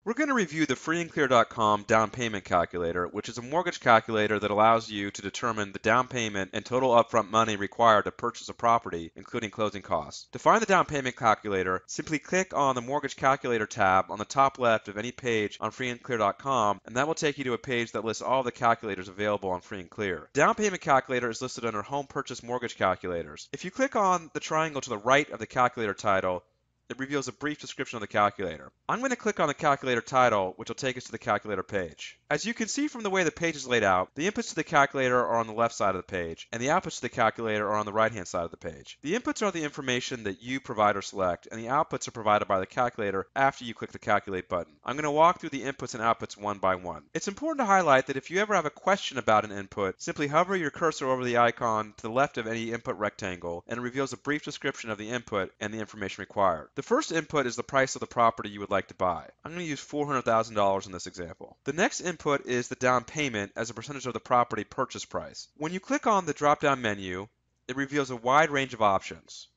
We're going to review the freeandclear.com down payment calculator, which is a mortgage calculator that allows you to determine the down payment and total upfront money required to purchase a property, including closing costs. To find the down payment calculator, simply click on the Mortgage Calculator tab on the top left of any page on freeandclear.com, and that will take you to a page that lists all the calculators available on Free and Clear. Down payment calculator is listed under Home Purchase Mortgage Calculators. If you click on the triangle to the right of the calculator title, it reveals a brief description of the calculator. I'm going to click on the calculator title, which will take us to the calculator page. As you can see from the way the page is laid out, the inputs to the calculator are on the left side of the page, and the outputs to the calculator are on the right-hand side of the page. The inputs are the information that you provide or select, and the outputs are provided by the calculator after you click the Calculate button. I'm going to walk through the inputs and outputs one by one. It's important to highlight that if you ever have a question about an input, simply hover your cursor over the icon to the left of any input rectangle, and it reveals a brief description of the input and the information required. The first input is the price of the property you would like to buy. I'm going to use $400,000 in this example. The next input is the down payment as a percentage of the property purchase price. When you click on the drop-down menu, it reveals a wide range of options.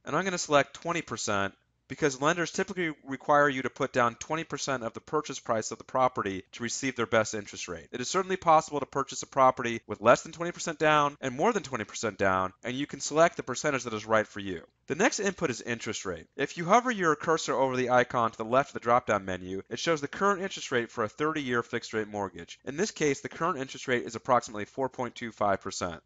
And I'm going to select 20% because lenders typically require you to put down 20% of the purchase price of the property to receive their best interest rate. It is certainly possible to purchase a property with less than 20% down and more than 20% down, and you can select the percentage that is right for you. The next input is interest rate. If you hover your cursor over the icon to the left of the drop-down menu, it shows the current interest rate for a 30-year fixed-rate mortgage. In this case, the current interest rate is approximately 4.25%.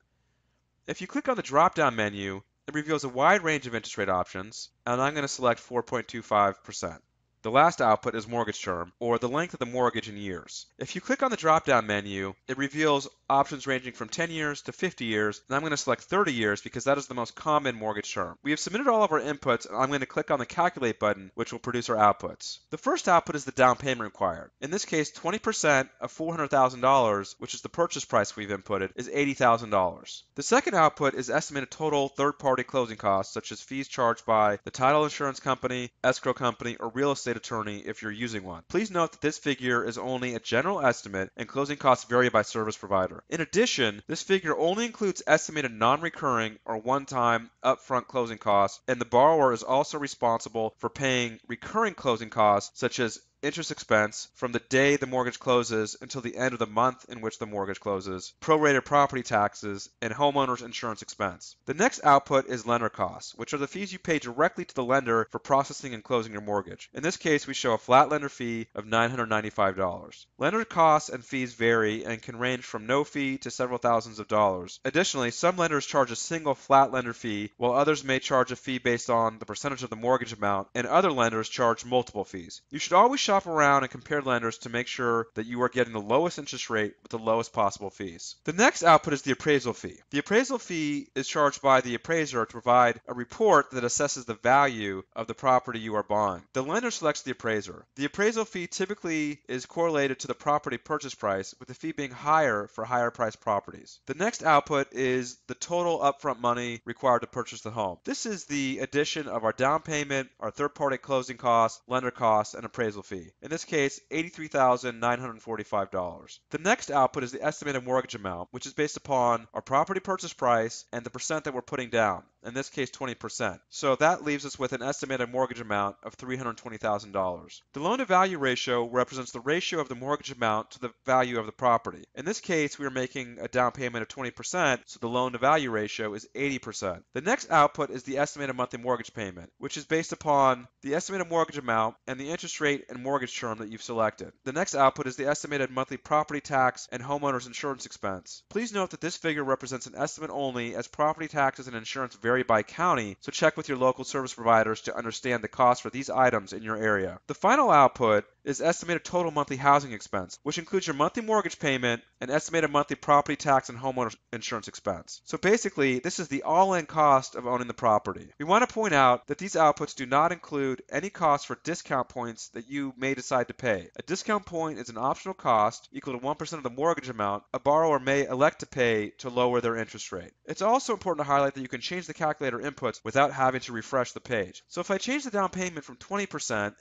If you click on the drop-down menu, it reveals a wide range of interest rate options, and I'm going to select 4.25%. The last output is mortgage term, or the length of the mortgage in years. If you click on the drop-down menu, it reveals options ranging from 10 years to 50 years, and I'm going to select 30 years because that is the most common mortgage term. We have submitted all of our inputs, and I'm going to click on the Calculate button, which will produce our outputs. The first output is the down payment required. In this case, 20% of $400,000, which is the purchase price we've inputted, is $80,000. The second output is estimated total third-party closing costs, such as fees charged by the title insurance company, escrow company, or real estate attorney if you're using one. Please note that this figure is only a general estimate and closing costs vary by service provider. In addition, this figure only includes estimated non-recurring or one-time upfront closing costs, and the borrower is also responsible for paying recurring closing costs such as interest expense from the day the mortgage closes until the end of the month in which the mortgage closes, prorated property taxes, and homeowner's insurance expense. The next output is lender costs, which are the fees you pay directly to the lender for processing and closing your mortgage. In this case, we show a flat lender fee of $995. Lender costs and fees vary and can range from no fee to several thousands of dollars. Additionally, some lenders charge a single flat lender fee, while others may charge a fee based on the percentage of the mortgage amount, and other lenders charge multiple fees. You should always shop around and compare lenders to make sure that you are getting the lowest interest rate with the lowest possible fees. The next output is the appraisal fee. The appraisal fee is charged by the appraiser to provide a report that assesses the value of the property you are buying. The lender selects the appraiser. The appraisal fee typically is correlated to the property purchase price, with the fee being higher for higher priced properties. The next output is the total upfront money required to purchase the home. This is the addition of our down payment, our third-party closing costs, lender costs, and appraisal fee. In this case, $83,945. The next output is the estimated mortgage amount, which is based upon our property purchase price and the percent that we're putting down. In this case, 20%. So that leaves us with an estimated mortgage amount of $320,000. The loan-to-value ratio represents the ratio of the mortgage amount to the value of the property. In this case, we are making a down payment of 20%, so the loan-to-value ratio is 80%. The next output is the estimated monthly mortgage payment, which is based upon the estimated mortgage amount and the interest rate and mortgage term that you've selected. The next output is the estimated monthly property tax and homeowner's insurance expense. Please note that this figure represents an estimate only, as property taxes and insurance vary by county, so check with your local service providers to understand the cost for these items in your area. The final output is estimated total monthly housing expense, which includes your monthly mortgage payment and estimated monthly property tax and homeowner insurance expense. So basically, this is the all-in cost of owning the property. We want to point out that these outputs do not include any cost for discount points that you may decide to pay. A discount point is an optional cost equal to 1% of the mortgage amount a borrower may elect to pay to lower their interest rate. It's also important to highlight that you can change the calculator inputs without having to refresh the page. So if I change the down payment from 20%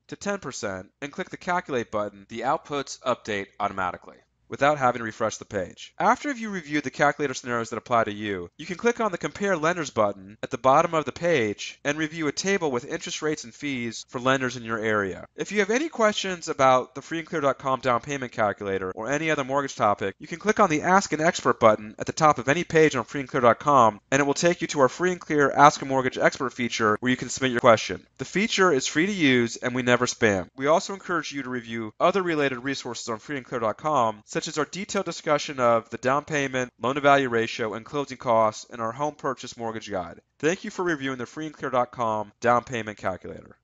to 10% and click the Calculate button, the outputs update automatically. without having to refresh the page. After you reviewed the calculator scenarios that apply to you, you can click on the Compare Lenders button at the bottom of the page and review a table with interest rates and fees for lenders in your area. If you have any questions about the freeandclear.com down payment calculator or any other mortgage topic, you can click on the Ask an Expert button at the top of any page on freeandclear.com, and it will take you to our Free and Clear Ask a Mortgage Expert feature where you can submit your question. The feature is free to use and we never spam. We also encourage you to review other related resources on freeandclear.com, such as our detailed discussion of the down payment, loan-to-value ratio, and closing costs in our home purchase mortgage guide. Thank you for reviewing the freeandclear.com down payment calculator.